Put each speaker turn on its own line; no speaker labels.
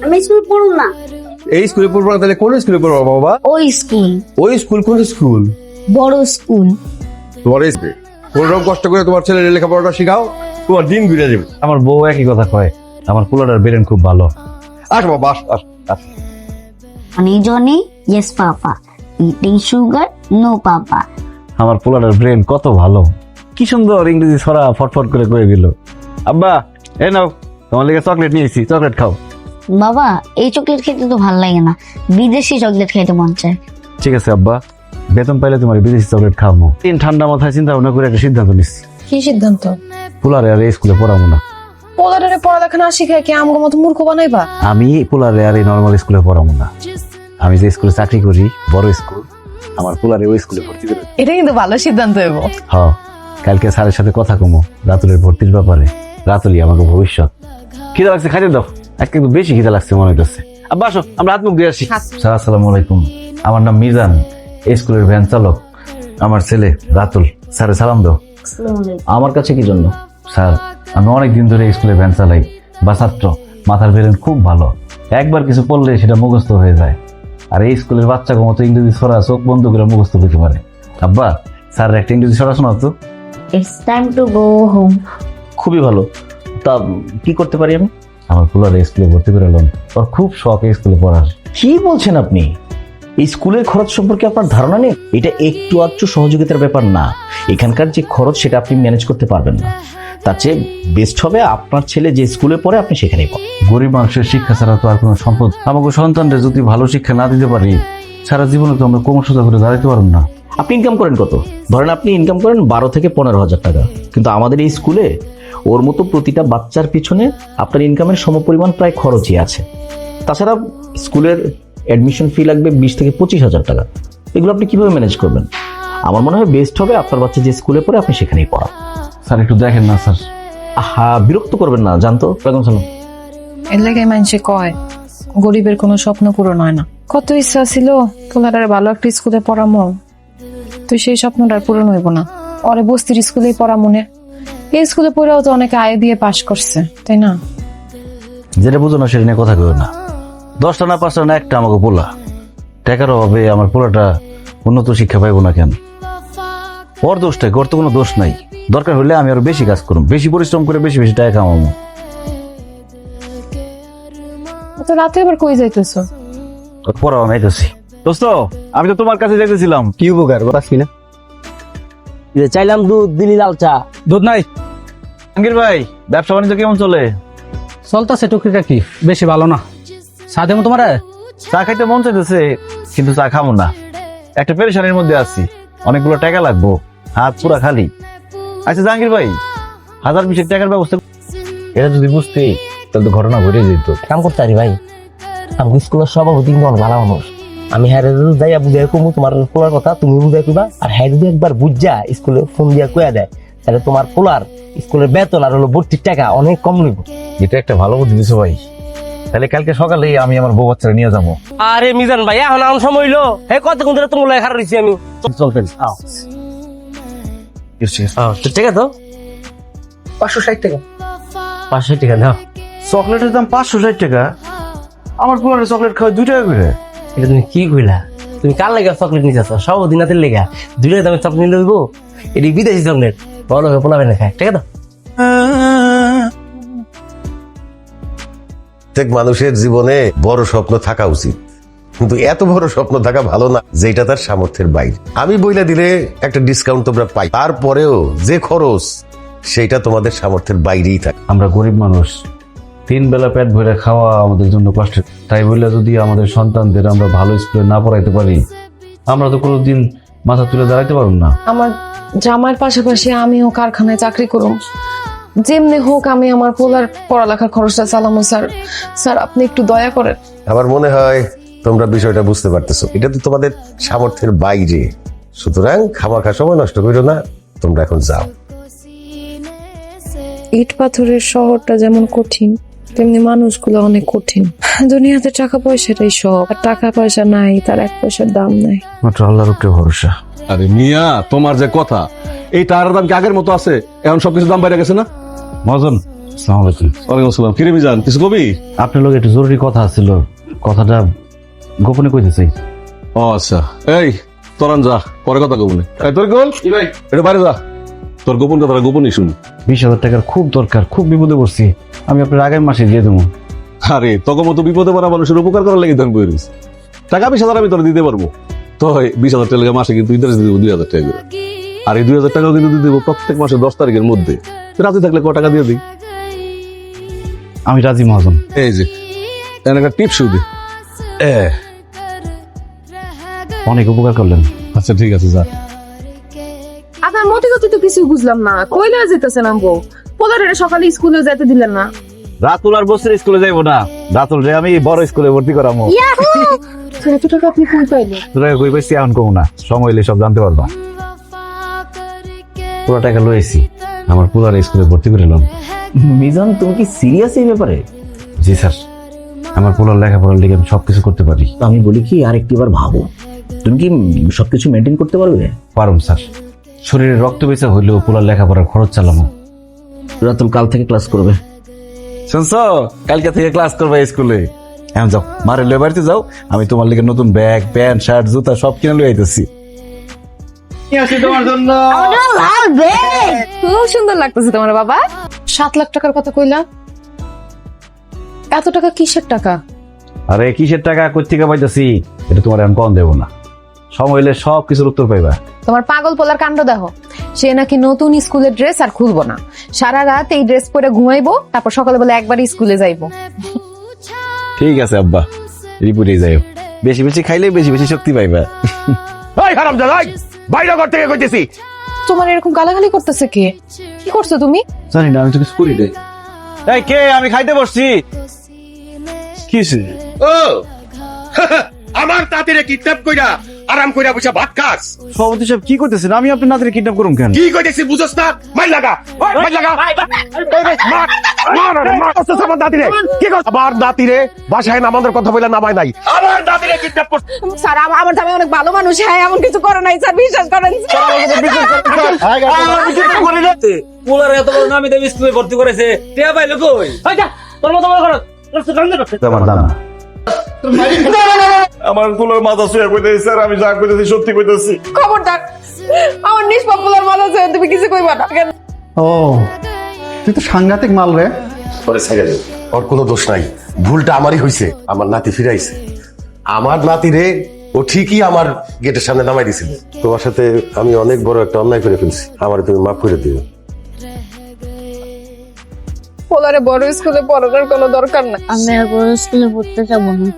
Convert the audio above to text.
আমি স্কুল পড়ব না।
এই স্কুলে পড়বো না তাহলে কোন স্কুলে পড়বো বাবা?
ওই স্কুল,
ওই স্কুল কোন স্কুল?
বড় স্কুল।
তোমার স্কুল কোন রকম কষ্ট করে তোমার ছেলে লেখাপড়াটা শিখাও, তোমার দিন ঘুরে যাবে।
আমার বউ একই কথা কয়, আমার পোলাটার ব্রেন খুব ভালো।
আস বাবা আস আস আস।
Honey Johnny, yes papa. Eating sugar, no papa.
আমার পোলাটার ব্রেন কত ভালো, কি সুন্দর ইংরেজি ছড়া ফটফট করে কয়ে দিল। আব্বা এই নাও তোমার লেগে চকলেট নিয়েছি, চকলেট খাও।
বাবা, এই চকলেট খেতে তো ভালো লাগে না, বিদেশি চকলেট খেতে মন চায়।
ঠিক আছে আব্বা, বেতন পাইলে তোমার বিদেশি চকলেট খাওয়াবো। ঠান্ডা মাথায় চিন্তা ভাবনা করে একটা সিদ্ধান্ত নিচ্ছি।
কি সিদ্ধান্ত?
পোলারে আর এই স্কুলে পড়াবো না।
পোলারে পড়ালেখা না শিখায় কি আমগো মতো মূর্খ বানাইবা?
আমি পোলারে আর এই নর্মাল স্কুলে পড়াবো না। আমি যে স্কুলে চাকরি করি, বড় স্কুল, আমার পোলারে ওই স্কুলে ভর্তি করে।
এটা কিন্তু ভালো সিদ্ধান্ত হইব।
হ্যাঁ, কালকে স্যারের সাথে কথা কমো রাতুলের ভর্তির ব্যাপারে। রাতুলি আমাকে ভবিষ্যৎ। খিদা লাগছে, খাইতে দাও। আজকে একটু বেশি খিদা লাগছে মনে হইতেছে। আব্বা আসো, আমরা হাত মুখ দিয়ে আসি। স্যার আসসালামু আলাইকুম, আমার নাম মিজান, এই স্কুলের ভ্যান চালক। আমার ছেলে রাতুল, স্যারে সালাম দাও। আমার কাছে কি জন্য? স্যার, আমি অনেকদিন ধরে স্কুলে ভ্যান চালাই, বা ছাত্র, মাথার ব্রেন খুব ভালো, একবার কিছু পড়লে সেটা মুখস্থ হয়ে যায়। আর এই স্কুলের বাচ্চাকে মতো ইংরেজি ছড়া চোখ বন্ধ করে মুখস্থ করতে পারে। আব্বা, স্যার একটা ইংরেজি ছড়া শোনাও তো।
It's time to go home.
খুবই ভালো, তা কি করতে পারি আমি? আমার পোলারে স্কুলে ভর্তি করে এলাম, ওর খুব শখ এই স্কুলে পড়ার।
কি বলছেন আপনি? এই স্কুলের খরচ সম্পর্কে আপনার ধারণা নেই? এটা একটু আধটু সহযোগিতার ব্যাপার না, এখানকার যে খরচ সেটা আপনি ম্যানেজ করতে পারবেন না। তার চেয়ে বেস্ট হবে আপনার ছেলে যে স্কুলে পড়ে আপনি সেখানেই পড়েন।
গরিব মানুষের শিক্ষা ছাড়া তো আর কোনো সম্পদ। আমাকে সন্তানদের যদি ভালো শিক্ষা না দিতে পারি, সারা জীবনে তো আমরা কর্মসূচা করে দাঁড়াতে পারবো না।
আপনি ইনকাম করেন কত? ধরেন আপনি ইনকাম করেন 12 থেকে 15,000 টাকা, কিন্তু আমাদের এই স্কুলে ওর মতো প্রতিটা বাচ্চার পিছনে আপনার ইনকামের সমপরিমাণ প্রায় খরচই আছে। তাছাড়া স্কুলের অ্যাডমিশন ফি লাগবে 20 থেকে 25,000 টাকা। এগুলো আপনি কিভাবে ম্যানেজ করবেন? আমার মনে হয় বেস্ট হবে আপনার বাচ্চা যে স্কুলে পড়ে আপনি সেখানেই পড়ান।
স্যার একটু দেখেন না স্যার।
আহা, বিরক্ত করবেন না, জানতো। ওয়ালাইকুম সালাম।
এর লাগে মানুষে কয় গরিবের কোনো স্বপ্ন পূরণ হয় না। কত ইচ্ছা ছিল পোলারে ভালো একটা স্কুলে পড়ামো, তো সেই স্বপ্নটা আর পূরণ হইব না। ওরে বস্তির স্কুলেই পড়া মনে। এই স্কুলে পড়েও তো অনেকে আয় দিয়ে পাশ করছে, তাই না?
যেটা বুঝো না সেটা নিয়ে কথা কেউ না। 10টা না 5টা না একটা আমাকে পোলা, টাকার অভাবে আমার পোলাটা উন্নত শিক্ষা পাইবো না কেন? ওর দোষটাই, ওর তো কোনো দোষ নাই। দরকার হলে আমি আরো বেশি কাজ করব, বেশি পরিশ্রম করে বেশি বেশি টাকা কামাবো।
তো রাতে আবার কই যাইতেছো?
পড়াও আমি আইতেছি। দোস্ত, আমি তো তোমার কাছে যাইতেছিলাম।
কি উপকার পাচ্ছি না?
চাইলাম দুধ, দিলি লাল চা।
দুধ নাই। জাহাঙ্গীর ভাই, ব্যবসা বাণিজ্য কেমন চলে?
চলতেছে টুকিটাকি, বেশি ভালো না। চা দেবো তোমার?
চা খাইতে মন চাইতেছে, কিন্তু চা খাবো না। একটা পেরেশানির মধ্যে আছি, অনেকগুলো টাকা লাগবো, হাত পুরা খালি। আচ্ছা জাহাঙ্গীর ভাই, 1020 টাকার ব্যবস্থা। এটা যদি বুঝতে তাহলে তো ঘটনা ঘটে যেত।
কাম করতে পারি ভাই, আমি স্কুলের সভাপতি কিন্তু অনেক ভালো মানুষ। আমি হ্যাঁ যাইয়া বুঝাই কমু তোমার পোলার কথা, তুমি বুঝাই কইবা। আর হ্যাঁ যদি একবার বুঝা স্কুলে ফোন দিয়া কইয়া দেয়, তাহলে তোমার পোলার স্কুলের বেতন আর হলো ভর্তির টাকা অনেক কম নিব।
এটা একটা ভালো বুদ্ধি দিছো ভাই। তাহলে কালকে সকালে আমি আমার বউ বাচ্চারা নিয়ে যাবো।
আরে মিজান ভাই, এখন আমার সময় হইলো। হে কতক্ষণ ধরে তোমার লেখা রয়েছি আমি।
চলতেন
ঠিক আছে তো
560 টাকা।
560 টাকা দাও।
চকলেটের দাম 560 টাকা? আমার পোলারে চকলেট খাওয়া 2 টাকা করে।
এটা তুমি কি কইলা? তুমি কার লেগা চকলেট নিতে আসছো? সব দিনাতের লেগা 2 টাকা দামে চকলেট নিতে হইব? এটি বিদেশি চকলেট, বড় হয়ে পোলাবে না খায়। ঠিক আছে?
প্রত্যেক মানুষের জীবনে বড় স্বপ্ন থাকা উচিত, কিন্তু এত বড় স্বপ্ন থাকা ভালো না যেটা তার সামর্থ্যের বাইরে। আমি বইলা দিলে একটা ডিসকাউন্ট তোমরা পাই, তারপরেও যে খরচ সেটা তোমাদের সামর্থ্যের বাইরেই থাকে।
আমরা গরিব মানুষ, 3 বেলা পেট ভরে খাওয়া আমাদের জন্য কষ্টের। তাই বলে যদি আমাদের সন্তানদের আমরা ভালো স্কুলে না পড়াইতে পারি, আমরা তো কোনোদিন মাথা তুলে দাঁড়াইতে পারব না।
আমার জামার পাশাপাশি আমিও কারখানায় চাকরি করুম। যেমনি হোক আমি আমার পোলার পড়ালেখার খরচটা চালামো। স্যার, স্যার আপনি একটু দয়া করেন।
আমার মনে হয় তোমরা বিষয়টা বুঝতে পারতেছো, এটা তো তোমাদের সামর্থ্যের বাইরে। সুতরাং খামাখা সময় নষ্ট করো না, তোমরা এখন যাও।
ইট পাথরের শহরটা যেমন কঠিন, তেমনি মানুষগুলো অনেক কঠিন। দুনিয়াতে টাকা পয়সাটাই সব, আর টাকা পয়সা নাই তার 1 পয়সার দাম নাই।
মাত্র আল্লাহর উপরে ভরসা।
আরে মিয়া, তোমার যে কথা, এই টাকার দাম কি আগের মতো আছে? এখন সবকিছু দাম বেড়ে গেছে না?
মজন, আসসালামু আলাইকুম।
ওয়ালাইকুম আসসালাম। কিরে মিজান, কিছু কবি?
আপনার লোক একটু জরুরি কথা ছিল, কথাটা গোপনে কইতে চাই।
ও আচ্ছা, এই তোরান যা, পরে কথা গোপনে। এই তোর গোল এটা বাইরে যা, তোর গোপন কথাটা গোপনই শুনি।
20,000 টাকার খুব দরকার, খুব বিপদে পড়ছি। আমি আপনার আগামী মাসে দিয়ে দেবো।
আরে তোকে মতো বিপদে পড়া মানুষের উপকার করার লেগে দান বই রয়েছে। টাকা 20,000 আমি তোর দিতে পারবো। তো 20,000 টাকা মাসে কিন্তু ইন্টারেস্ট দিব 2,000 টাকা করে। আর এই 2,000 টাকাও কিন্তু দিয়ে দেবো প্রত্যেক মাসে 10 তারিখের মধ্যে। রাতে থাকলে ক টাকা দিয়ে দিই।
আমি রাজি মহাজন।
এই যে এখানে একটা টিপস দে।
অনেক উপকার করলেন।
আচ্ছা ঠিক আছে, যা।
আপনার মতি গতি তো কিছু বুঝলাম না, কইলে যেতেছেন আমগো পোলারে সকালে স্কুলে যেতে দিলেন না।
রাতুল আর বছর স্কুলে যাইবো না, রাতুল রে আমি বড় স্কুলে ভর্তি করামো।
এত টাকা আপনি কই পাইলেন?
তোরা কই পাইছি এখন কমু না, সময় হইলে সব জানতে পারবা। পুরো টাকা লইছি, আমার পুরার স্কুলে ভর্তি করে এলাম।
মিজান, তুমি কি সিরিয়াস এই ব্যাপারে?
জি স্যার, আমার পুরার লেখাপড়ার লিগে আমি সবকিছু করতে পারি।
আমি বলি কি, আর একটিবার ভাবো, তুমি কি সবকিছু মেনটেন করতে পারবে?
পারুম স্যার, শরীরে রক্ত বেচা হইলেও পুরার লেখাপড়ার খরচ চালামো।
রাতুল কাল থেকে ক্লাস করবে।
শুনছো, কালকে থেকে ক্লাস করবে স্কুলে। এখন যাও, মারে লয়ে বাড়িতে যাও, আমি তোমার লিগে নতুন ব্যাগ, প্যান্ট, শার্ট, জুতা সব কিনে লয়ে আইতেছি। তোমার জন্য
লাল ব্যাগ।
খুব সুন্দর লাগতেছে তোমার বাবা। 7 লাখ টাকার কথা কইলা, এত টাকা কিসের টাকা?
আরে কিসের টাকা কই থেকে পাইতেছি এটা তোমার এখন কম দেবো না, সময় হইলে সব কিছুর উত্তর পাইবা।
তোমার পাগল পোলার কাণ্ড দেখো, সে নাকি নতুন স্কুলের ড্রেস আর খুলবো না, সারা রাত এই ড্রেস পরে ঘুমাইবো, তারপর সকালে বলে একবার স্কুলে যাইবো।
ঠিক আছে আব্বা, রিপুরে যাইও, বেশি বেশি খাইলে বেশি বেশি শক্তি পাইবা।
এই হারামজাদা, বাইরে ঘর থেকে কইতেছি।
তোমার এরকম গালাগালি করতেছে কে? কি করছো তুমি?
জানি না, আমি তো কিছু করি নাই। এই কে? আমি খাইতে বসছি। কিসে?
ও আমার তাতিরে কিডন্যাপ কইরা আরাম কইরা বসে ভাত খাস।
সভাপতি সাহেব কি করতেছেন? আমি আপনার নাতিরে কিডন্যাপ করুম কেন?
কি কইতেছি বুঝছ না? মার লাগা, মার লাগা, আমার দাদিরে কি করছ? আমার দাদিরে বাসায় নামানোর কথা বলে নামায় নাই। আমার দাদিরে কিডন্যাপ করছ।
স্যার, আমার জামাই অনেক ভালো মানুষ, হ্যাঁ এমন কিছু করে নাই স্যার, বিশ্বাস করেন।
পোলার এত বড় নামি দামি স্কুলে ভর্তি করেছে, টিয়া পাইলো কই? তোর মতো বড় করো,
আমার দাম
আমার কুলোর মাথা শুয়ে কইতেছি স্যার, আমি যা কইতেছি সত্যি কইতেছি।
খবরদার, আমার নিষ্পাপ পোলার মাথা আছে, তুমি কিছু কইবা না।
ও, তুই তো সাংঘাতিক মাল রে।
পরে ছেড়ে দে, ওর কোনো দোষ নাই, ভুলটা আমারই হইছে। আমার নাতি ফিরাইছে, আমার নাতিরে ও ঠিকই আমার গেটের সামনে নামাই দিছিল। তোমার সাথে আমি অনেক বড় একটা অন্যায় করে ফেলছি, আমার তুমি মাফ করে দিও।
পোলারে বড় স্কুলে পড়ানোর কোনো দরকার নাই।
আমি আর বড় স্কুলে পড়তে যাবো না।